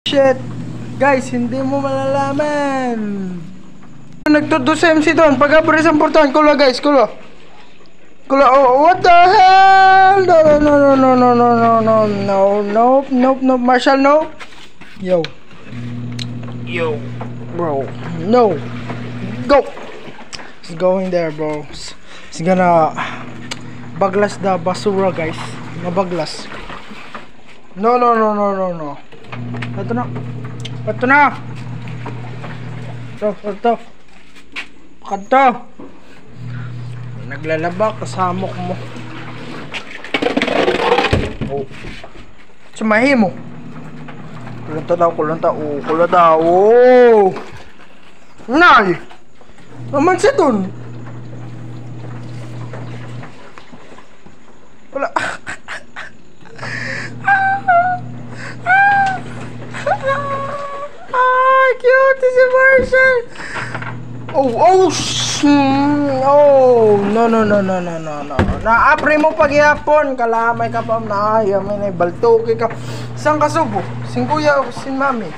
Shit! Guys, hindi mo malalaman. Nagtuto sa MC doon. Pag-abres ang portahan. Kulo guys, kulo. Kulo, oh, what the hell? No, no, no, no, no, no, no, no, no, nope, nope, nope. Marshall, no. Yo. Yo. Bro. No. Go. He's going there, bro. He's gonna baglas the basura, guys. Mabaglas. No, no, no, no, no, no. Ito na. Ito na. Ito. Kanto. Naglalaba kasamok mo. Oh. Sumahi mo. Kulanta daw, kulanta. Oh, kulanta daw. Oh. Nay. Naman siya dun. Wala. Cute si Marshall. Oh, no. Na-apre mo pagyapon, kalamay ka pa na, yamin ay baltoki ka. Saan ka subo? Sin kuya o sin mami?